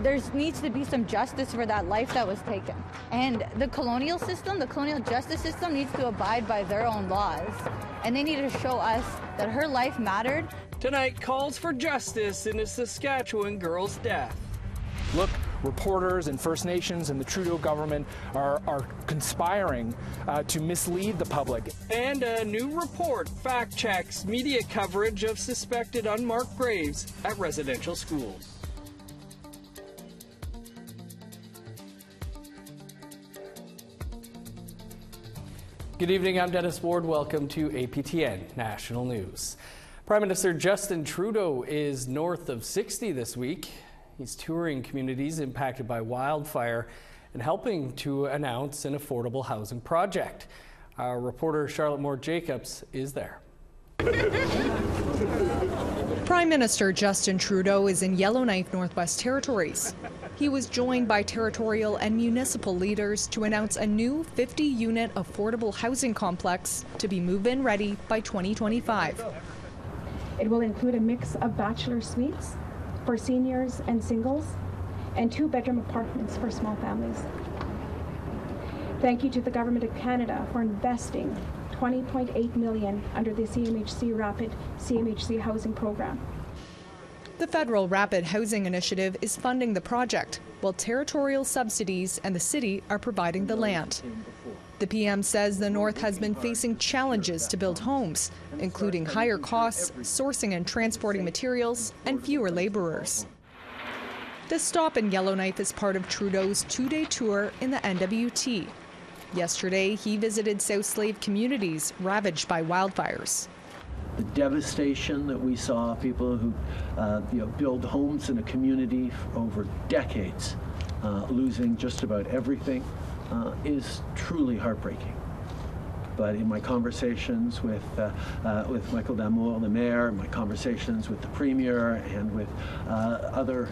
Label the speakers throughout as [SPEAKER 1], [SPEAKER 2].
[SPEAKER 1] There needs to be some justice for that life that was taken. And the colonial system, the colonial justice system needs to abide by their own laws. And they need to show us that her life mattered.
[SPEAKER 2] Tonight calls for justice in a Saskatchewan girl's death.
[SPEAKER 3] Look, reporters and First Nations and the Trudeau government are conspiring to mislead the public.
[SPEAKER 2] And a new report fact-checks media coverage of suspected unmarked graves at residential schools. Good evening, I'm Dennis Ward. Welcome to APTN National News. Prime Minister Justin Trudeau is north of 60 this week. He's touring communities impacted by wildfire and helping to announce an affordable housing project. Our reporter Charlotte Moore-Jacobs is there.
[SPEAKER 4] Prime Minister Justin Trudeau is in Yellowknife, Northwest Territories. He was joined by territorial and municipal leaders to announce a new 50-unit affordable housing complex to be move-in ready by 2025.
[SPEAKER 5] It will include a mix of bachelor suites for seniors and singles, and 2-bedroom apartments for small families. Thank you to the Government of Canada for investing $20.8 million under the CMHC Rapid CMHC Housing Program.
[SPEAKER 4] The federal Rapid Housing Initiative is funding the project, while territorial subsidies and the city are providing the land. The PM says the North has been facing challenges to build homes, including higher costs, sourcing and transporting materials, and fewer laborers. This stop in Yellowknife is part of Trudeau's 2-day tour in the NWT. Yesterday, he visited South Slave communities ravaged by wildfires.
[SPEAKER 6] The devastation that we saw, people who build homes in a community over decades, losing just about everything, is truly heartbreaking. But in my conversations with Michael Damour, the mayor, and my conversations with the premier and with other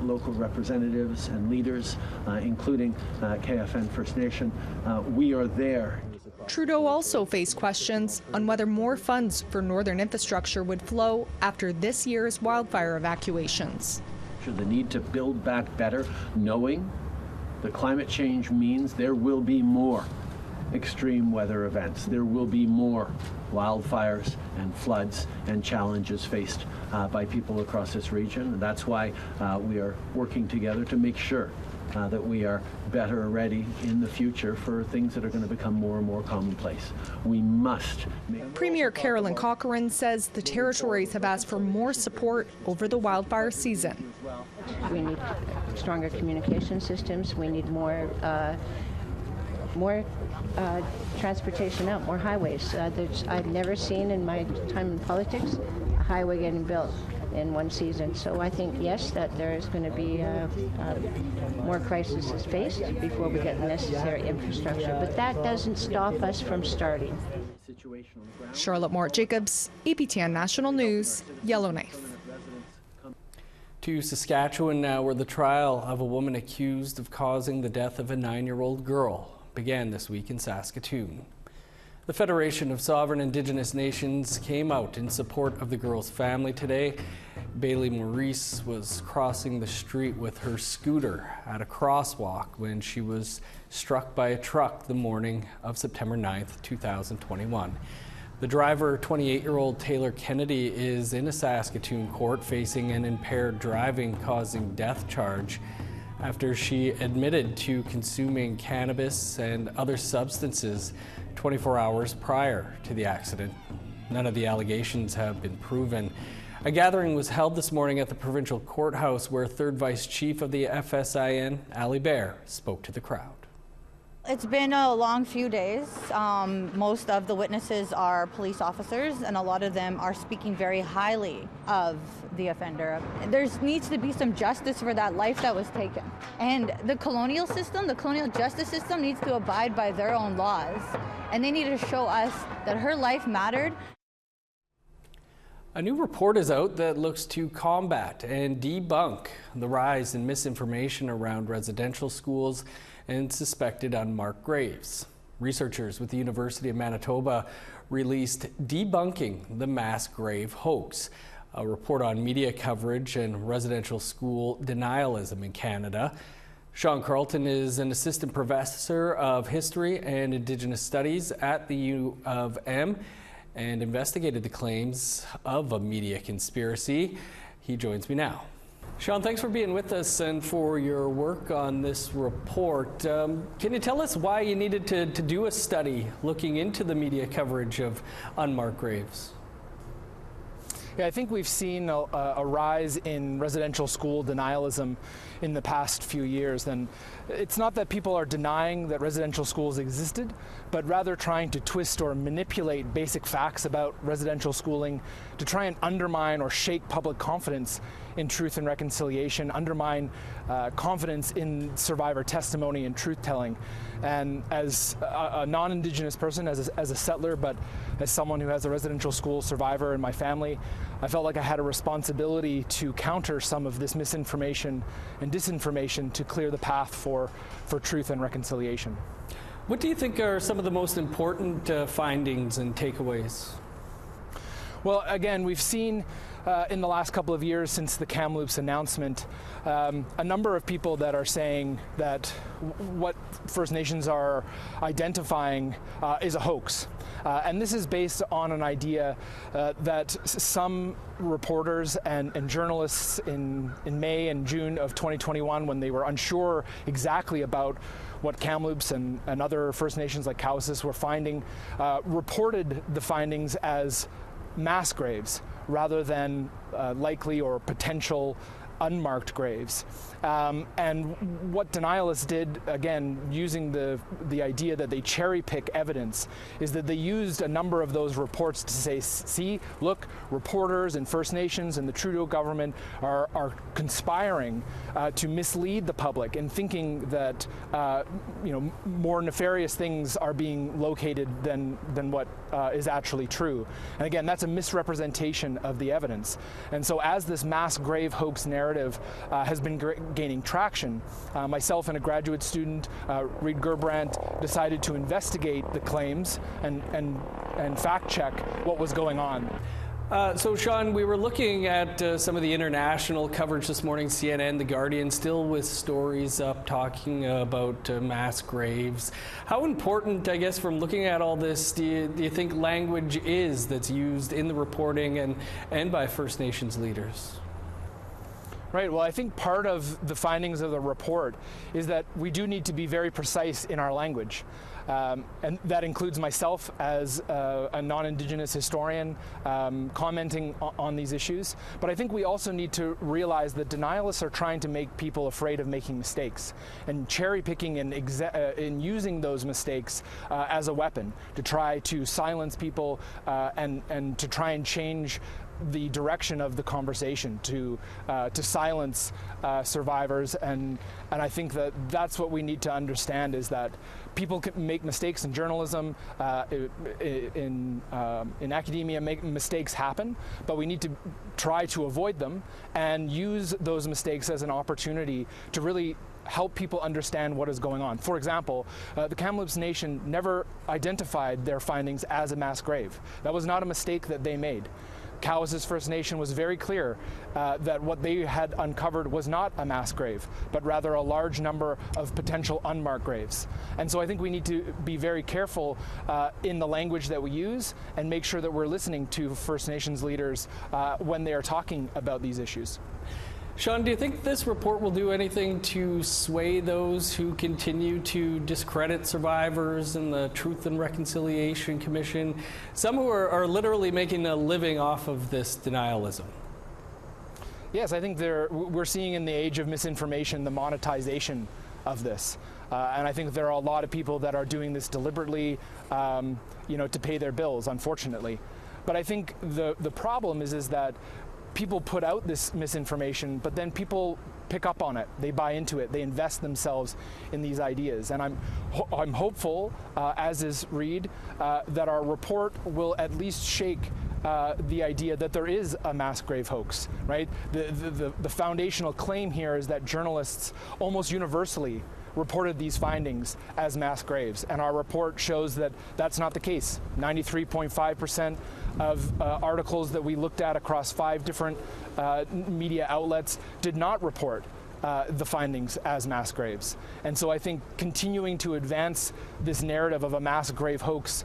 [SPEAKER 6] local representatives and leaders, including KFN First Nation, we are there.
[SPEAKER 4] Trudeau also faced questions on whether more funds for northern infrastructure would flow after this year's wildfire evacuations.
[SPEAKER 6] The need to build back better, knowing the climate change means there will be more extreme weather events. There will be more wildfires and floods and challenges faced by people across this region. And that's why we are working together to make sure that we are better ready in the future for things that are going to become more and more commonplace. We must make...
[SPEAKER 4] Premier Carolyn Cochrane says the territories have asked for more support over the wildfire season.
[SPEAKER 7] We need stronger communication systems. We need more transportation out, more highways. I've never seen in my time in politics a highway getting built in one season. So I think, yes, that there is going to be more crises faced before we get the necessary infrastructure. But that doesn't stop us from starting.
[SPEAKER 4] Charlotte Moore-Jacobs, APTN National News, Yellowknife.
[SPEAKER 2] To Saskatchewan now, where the trial of a woman accused of causing the death of a 9-year-old girl began this week in Saskatoon. The Federation of Sovereign Indigenous Nations came out in support of the girl's family today. Bailey Maurice was crossing the street with her scooter at a crosswalk when she was struck by a truck the morning of September 9th, 2021. The driver, 28-year-old Taylor Kennedy, is in a Saskatoon court facing an impaired driving causing death charge after she admitted to consuming cannabis and other substances 24 hours prior to the accident. None of the allegations have been proven. A gathering was held this morning at the provincial courthouse where 3rd Vice Chief of the FSIN, Ali Bear, spoke to the crowd.
[SPEAKER 1] It's been a long few days. Most of the witnesses are police officers, and a lot of them are speaking very highly of the offender. There needs to be some justice for that life that was taken. And the colonial system, the colonial justice system, needs to abide by their own laws. And they need to show us that her life mattered.
[SPEAKER 2] A new report is out that looks to combat and debunk the rise in misinformation around residential schools and suspected unmarked graves. Researchers with the University of Manitoba released Debunking the Mass Grave Hoax, a report on media coverage and residential school denialism in Canada. Sean Carlton is an assistant professor of history and Indigenous studies at the U of M and investigated the claims of a media conspiracy. He joins me now. Sean, thanks for being with us and for your work on this report. Can you tell us why you needed to do a study looking into the media coverage of unmarked graves?
[SPEAKER 3] Yeah, I think we've seen a rise in residential school denialism in the past few years. And it's not that people are denying that residential schools existed, but rather trying to twist or manipulate basic facts about residential schooling to try and undermine or shake public confidence in truth and reconciliation, undermine confidence in survivor testimony and truth-telling. And as a non-Indigenous person, as a settler, but as someone who has a residential school survivor in my family, I felt like I had a responsibility to counter some of this misinformation and disinformation to clear the path for truth and reconciliation.
[SPEAKER 2] What do you think are some of the most important findings and takeaways?
[SPEAKER 3] Well, again, we've seen in the last couple of years since the Kamloops announcement, a number of people that are saying that what First Nations are identifying is a hoax. And this is based on an idea that some reporters and journalists in May and June of 2021, when they were unsure exactly about what Kamloops and other First Nations like Cowessess were finding, reported the findings as mass graves rather than likely or potential unmarked graves. And what denialists did, again, using the idea that they cherry pick evidence, is that they used a number of those reports to say, see, look, reporters and First Nations and the Trudeau government are conspiring to mislead the public in thinking that more nefarious things are being located than what is actually true. And again, that's a misrepresentation of the evidence. And so as this mass grave hoax narrative has been gaining traction, myself and a graduate student, Reid Gerbrandt, decided to investigate the claims and fact check what was going on.
[SPEAKER 2] So, Sean, we were looking at some of the international coverage this morning, CNN, The Guardian, still with stories up talking about mass graves. How important, I guess, from looking at all this, do you think language is that's used in the reporting and by First Nations leaders?
[SPEAKER 3] Right. Well, I think part of the findings of the report is that we do need to be very precise in our language. And that includes myself as a non-Indigenous historian commenting on these issues. But I think we also need to realize that denialists are trying to make people afraid of making mistakes and cherry picking and using those mistakes as a weapon to try to silence people and to try and change the direction of the conversation to silence survivors, and I think that's what we need to understand, is that people can make mistakes in journalism, in academia. Mistakes happen, but we need to try to avoid them and use those mistakes as an opportunity to really help people understand what is going on. For example, the Kamloops Nation never identified their findings as a mass grave. That was not a mistake that they made. Cowessess First Nation was very clear that what they had uncovered was not a mass grave, but rather a large number of potential unmarked graves. And so I think we need to be very careful in the language that we use and make sure that we're listening to First Nations leaders when they are talking about these issues.
[SPEAKER 2] Sean, do you think this report will do anything to sway those who continue to discredit survivors and the Truth and Reconciliation Commission, some who are literally making a living off of this denialism?
[SPEAKER 3] Yes, I think we're seeing in the age of misinformation the monetization of this. And I think there are a lot of people that are doing this deliberately, to pay their bills, unfortunately. But I think the problem is that people put out this misinformation, but then people pick up on it. They buy into it. They invest themselves in these ideas. And I'm hopeful, as is Reid, that our report will at least shake the idea that there is a mass grave hoax, right? The foundational claim here is that journalists almost universally reported these findings as mass graves, and our report shows that that's not the case. 93.5% of articles that we looked at across 5 different media outlets did not report the findings as mass graves. And so I think continuing to advance this narrative of a mass grave hoax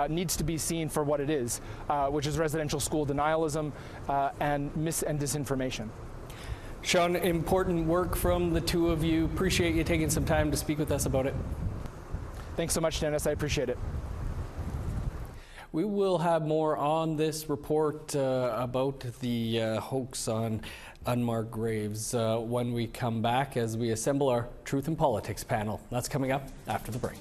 [SPEAKER 3] needs to be seen for what it is, which is residential school denialism and disinformation.
[SPEAKER 2] Sean, important work from the two of you. Appreciate you taking some time to speak with us about it.
[SPEAKER 3] Thanks so much, Dennis. I appreciate it.
[SPEAKER 2] We will have more on this report about the hoax on unmarked graves when we come back as we assemble our Truth and Politics panel. That's coming up after the break.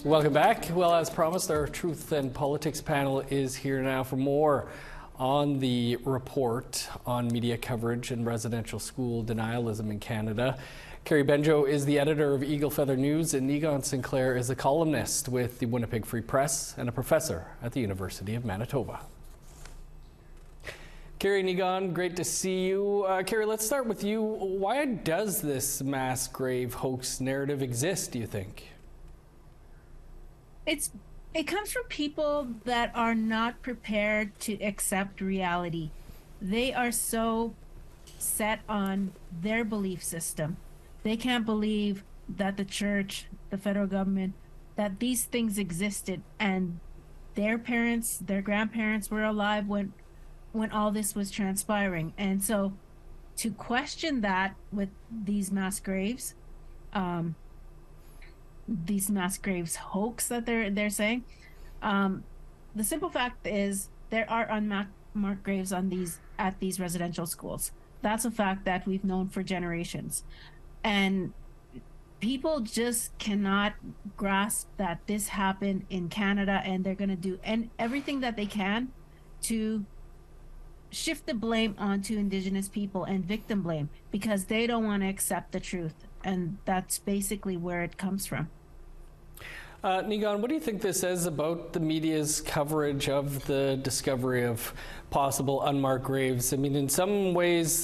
[SPEAKER 2] Welcome back. Well, as promised, our Truth and Politics panel is here now for more on the report on media coverage and residential school denialism in Canada. Carrie Benjo is the editor of Eagle Feather News, and Egon Sinclair is a columnist with the Winnipeg Free Press and a professor at the University of Manitoba. Carrie and Egon, great to see you. Carrie, let's start with you. Why does this mass grave hoax narrative exist, do you think?
[SPEAKER 8] It comes from people that are not prepared to accept reality. They are so set on their belief system. They can't believe that the church, the federal government, that these things existed, and their parents, their grandparents were alive when all this was transpiring. And so to question that with these mass graves hoax that they're saying, the simple fact is there are unmarked graves at these residential schools. That's a fact that we've known for generations, and people just cannot grasp that this happened in Canada, and they're going to do everything that they can to shift the blame onto Indigenous people and victim blame, because they don't want to accept the truth. And that's basically where it comes from.
[SPEAKER 2] Egon, what do you think this says about the media's coverage of the discovery of possible unmarked graves? I mean, in some ways,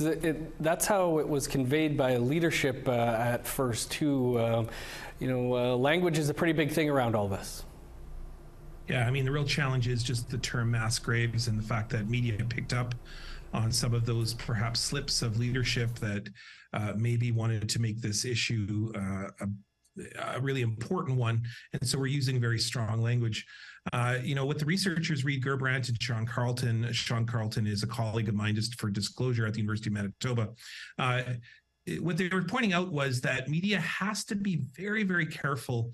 [SPEAKER 2] that's how it was conveyed by leadership at first, too. Language is a pretty big thing around all this.
[SPEAKER 9] Yeah, I mean, the real challenge is just the term mass graves and the fact that media picked up on some of those perhaps slips of leadership that maybe wanted to make this issue a really important one. And so we're using very strong language. With the researchers Reid Gerbrandt and Sean Carlton is a colleague of mine, just for disclosure, at the University of Manitoba. What they were pointing out was that media has to be very, very careful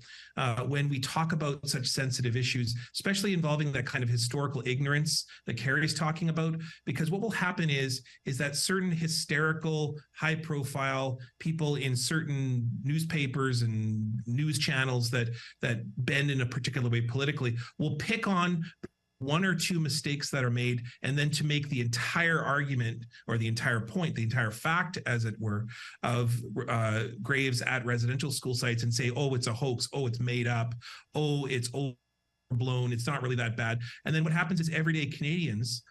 [SPEAKER 9] when we talk about such sensitive issues, especially involving that kind of historical ignorance that Carrie's talking about, because what will happen is that certain hysterical, high-profile people in certain newspapers and news channels that bend in a particular way politically will pick on one or two mistakes that are made, and then to make the entire argument or the entire point, the entire fact, as it were, of graves at residential school sites and say, oh, it's a hoax, oh, it's made up, oh, it's overblown, it's not really that bad. And then what happens is everyday Canadians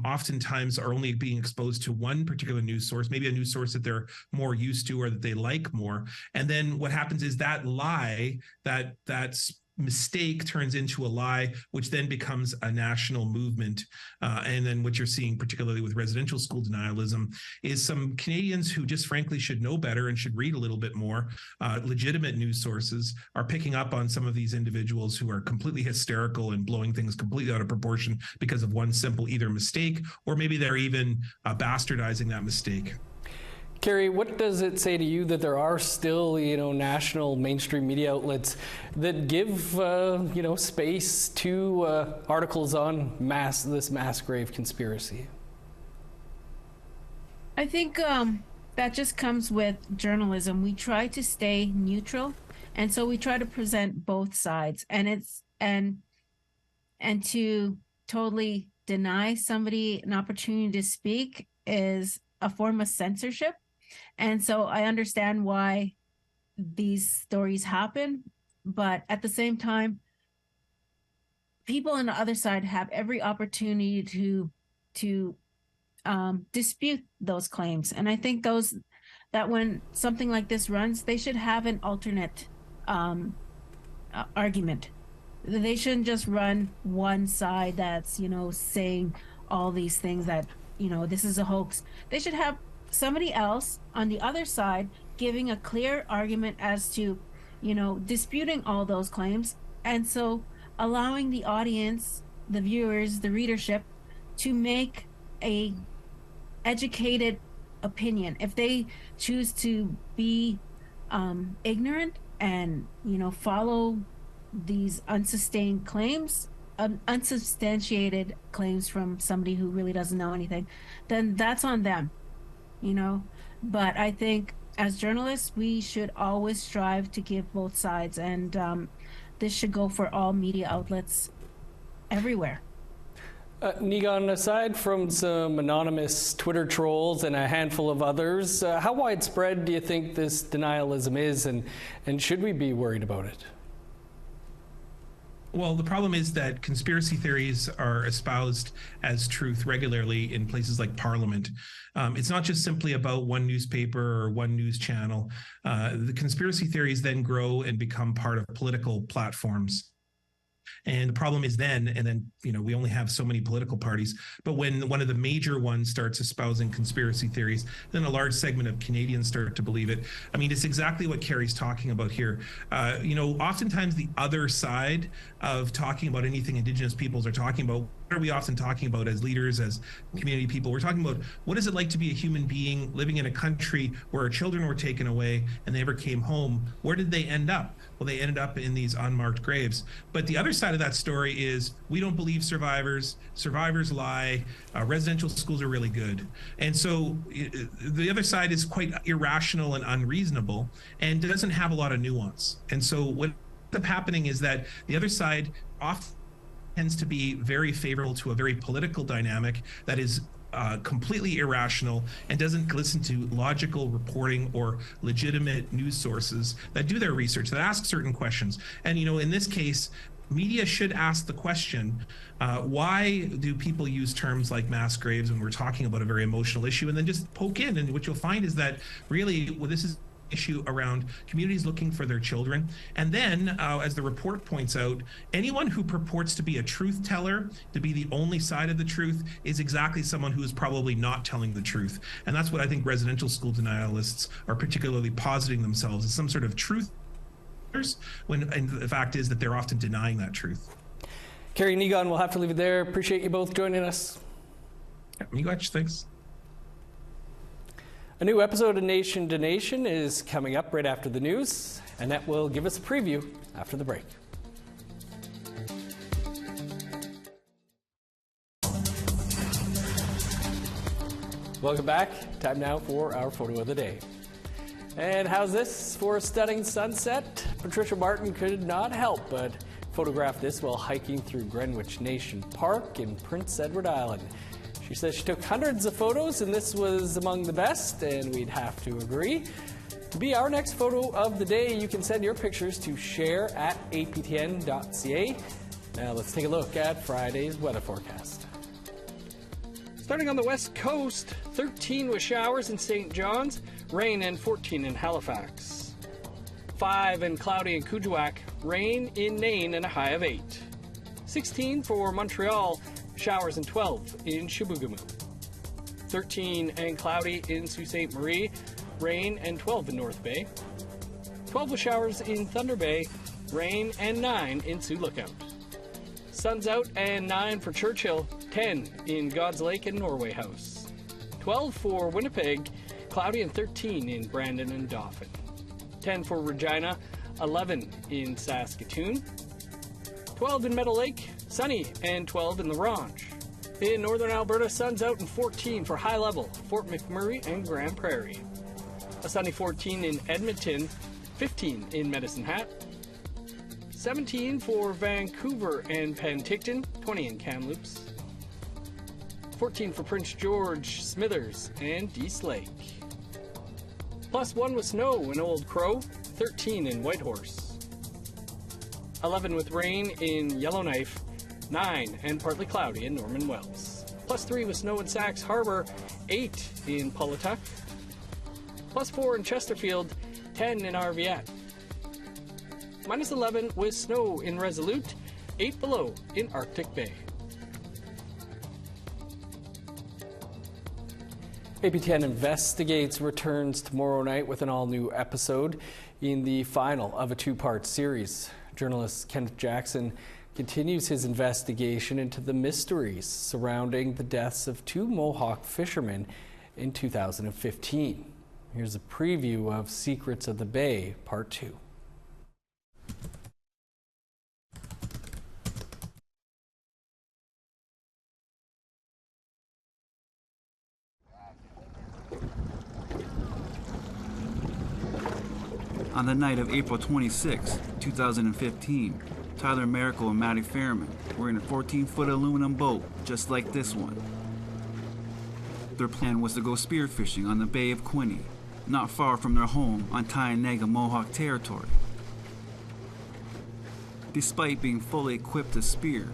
[SPEAKER 9] oftentimes are only being exposed to one particular news source, maybe a news source that they're more used to or that they like more. And then what happens is that lie, that's mistake turns into a lie, which then becomes a national movement. And then what you're seeing, particularly with residential school denialism, is some Canadians who just frankly should know better and should read a little bit more. Legitimate news sources are picking up on some of these individuals who are completely hysterical and blowing things completely out of proportion because of one simple either mistake, or maybe they're even bastardizing that mistake.
[SPEAKER 2] Carrie, what does it say to you that there are still, national mainstream media outlets that give, space to articles on this mass grave conspiracy?
[SPEAKER 8] I think that just comes with journalism. We try to stay neutral, and so we try to present both sides. And to totally deny somebody an opportunity to speak is a form of censorship. And so I understand why these stories happen, but at the same time, people on the other side have every opportunity to dispute those claims. And I think that when something like this runs, they should have an alternate argument. They shouldn't just run one side that's, saying all these things that, this is a hoax. They should have somebody else on the other side giving a clear argument as to, disputing all those claims. And so allowing the audience, the viewers, the readership to make a educated opinion. If they choose to be ignorant and, follow these unsubstantiated claims from somebody who really doesn't know anything, then that's on them, But I think as journalists, we should always strive to give both sides, and this should go for all media outlets everywhere.
[SPEAKER 2] Nigan, aside from some anonymous Twitter trolls and a handful of others, how widespread do you think this denialism is, and should we be worried about it?
[SPEAKER 9] Well, the problem is that conspiracy theories are espoused as truth regularly in places like Parliament. It's not just simply about one newspaper or one news channel. The conspiracy theories then grow and become part of political platforms. And the problem is then, we only have so many political parties, but when one of the major ones starts espousing conspiracy theories, then a large segment of Canadians start to believe it. I mean, it's exactly what Carrie's talking about here. Oftentimes the other side of talking about anything Indigenous peoples are talking about, what are we often talking about as leaders, as community people? We're talking about what is it like to be a human being living in a country where our children were taken away and they never came home. Where did they end up? Well, they ended up in these unmarked graves. But the other side of that story is we don't believe survivors. Survivors lie. Residential schools are really good. And so the other side is quite irrational and unreasonable and doesn't have a lot of nuance. And so what ends up happening is that the other side often tends to be very favorable to a very political dynamic that is completely irrational and doesn't listen to logical reporting or legitimate news sources that do their research, that ask certain questions. And, in this case, media should ask the question, why do people use terms like mass graves when we're talking about a very emotional issue, and then just poke in. And what you'll find is that really, this is issue around communities looking for their children. And then, as the report points out, anyone who purports to be a truth teller, to be the only side of the truth, is exactly someone who is probably not telling the truth. And that's what I think residential school denialists are particularly positing themselves as some sort of truth, when the fact is that they're often denying that truth.
[SPEAKER 2] Carrie, Nigan, we'll have to leave it there. Appreciate you both joining us.
[SPEAKER 9] Yeah, Miigwech, thanks.
[SPEAKER 2] A new episode of Nation to Nation is coming up right after the news, and that will give us a preview after the break. Welcome back. Time now for our photo of the day. And how's this for a stunning sunset? Patricia Martin could not help but photograph this while hiking through Greenwich Nation Park in Prince Edward Island. She says she took hundreds of photos and this was among the best, and we'd have to agree. To be our next photo of the day, you can send your pictures to share@aptn.ca. Now let's take a look at Friday's weather forecast. Starting on the west coast, 13 with showers in St. John's, rain and 14 in Halifax. 5 and cloudy in Kuujjuaq, rain in Nain and a high of 8. 16 for Montreal, showers and 12 in Chibougamau. 13 and cloudy in Sault Ste. Marie, rain and 12 in North Bay. 12 with showers in Thunder Bay, rain and 9 in Sioux Lookout. Sun's out and 9 for Churchill, 10 in God's Lake and Norway House. 12 for Winnipeg, cloudy and 13 in Brandon and Dauphin. 10 for Regina, 11 in Saskatoon. 12 in Meadow Lake, sunny, and 12 in the Ronge. In northern Alberta, sun's out and 14 for High Level, Fort McMurray, and Grand Prairie. A sunny 14 in Edmonton, 15 in Medicine Hat. 17 for Vancouver and Penticton, 20 in Kamloops. 14 for Prince George, Smithers, and East Lake. +1 with snow in Old Crow, 13 in Whitehorse. 11 with rain in Yellowknife, 9 and partly cloudy in Norman Wells. +3 with snow in Sax Harbor, 8 in Pawlatuck. +4 in Chesterfield, 10 in Arviat. -11 with snow in Resolute, 8 below in Arctic Bay. APTN Investigates returns tomorrow night with an all-new episode in the final of a two-part series. Journalist Kenneth Jackson continues his investigation into the mysteries surrounding the deaths of two Mohawk fishermen in 2015. Here's a preview of Secrets of the Bay, Part 2.
[SPEAKER 10] On the night of April 26, 2015, Tyler Miracle and Maddie Fairman were in a 14-foot aluminum boat just like this one. Their plan was to go spearfishing on the Bay of Quinte, not far from their home on Tyanaga Mohawk territory. Despite being fully equipped to spear,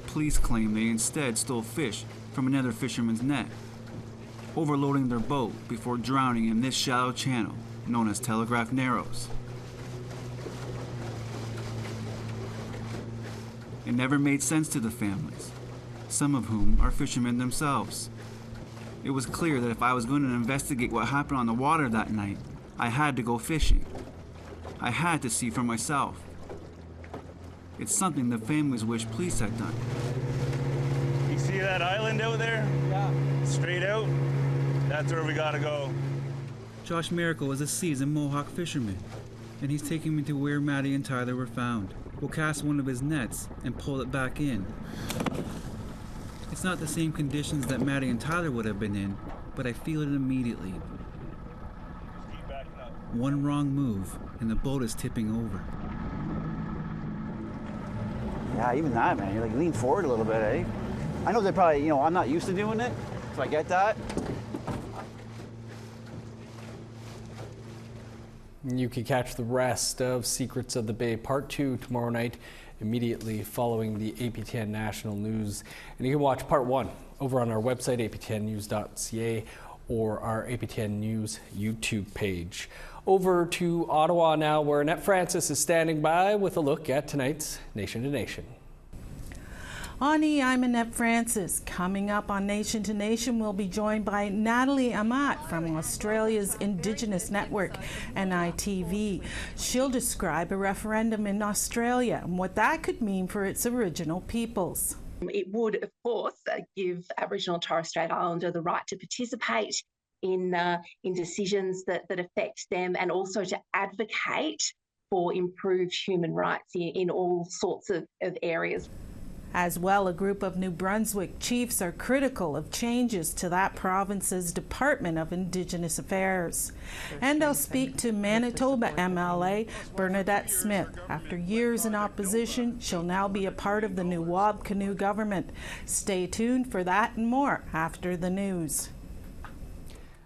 [SPEAKER 10] police claim they instead stole fish from another fisherman's net, overloading their boat before drowning in this shallow channel known as Telegraph Narrows. It never made sense to the families, some of whom are fishermen themselves. It was clear that if I was going to investigate what happened on the water that night, I had to go fishing. I had to see for myself. It's something the families wish police had done.
[SPEAKER 11] You see that island out there? Yeah. Straight out? That's where we gotta go.
[SPEAKER 10] Josh Miracle is a seasoned Mohawk fisherman, and he's taking me to where Maddie and Tyler were found. We'll cast one of his nets and pull it back in. It's not the same conditions that Maddie and Tyler would have been in, but I feel it immediately. One wrong move, and the boat is tipping over.
[SPEAKER 12] Yeah, even that, man. You lean forward a little bit, eh? I know they probably, I'm not used to doing it, so I get that.
[SPEAKER 2] You can catch the rest of Secrets of the Bay Part 2 tomorrow night, immediately following the APTN National News. And you can watch Part 1 over on our website, aptnnews.ca, or our APTN News YouTube page. Over to Ottawa now, where Annette Francis is standing by with a look at tonight's Nation to Nation.
[SPEAKER 13] Ani, I'm Annette Francis. Coming up on Nation to Nation, we'll be joined by Natalie Amat from Australia's Indigenous Network, NITV. She'll describe a referendum in Australia and what that could mean for its original peoples.
[SPEAKER 14] It would, of course, give Aboriginal and Torres Strait Islander the right to participate in decisions that affect them, and also to advocate for improved human rights in all sorts of areas.
[SPEAKER 13] As well, a group of New Brunswick chiefs are critical of changes to that province's Department of Indigenous Affairs. And I'll speak to Manitoba MLA Bernadette Smith. After years in opposition, she'll now be a part of the new Wab-Kinew government. Stay tuned for that and more after the news.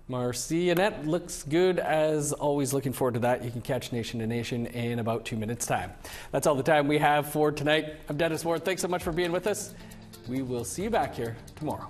[SPEAKER 2] Marcy, Annette, looks good as always. Looking forward to that. You can catch Nation to Nation in about 2 minutes' time. That's all the time we have for tonight. I'm Dennis Ward. Thanks so much for being with us. We will see you back here tomorrow.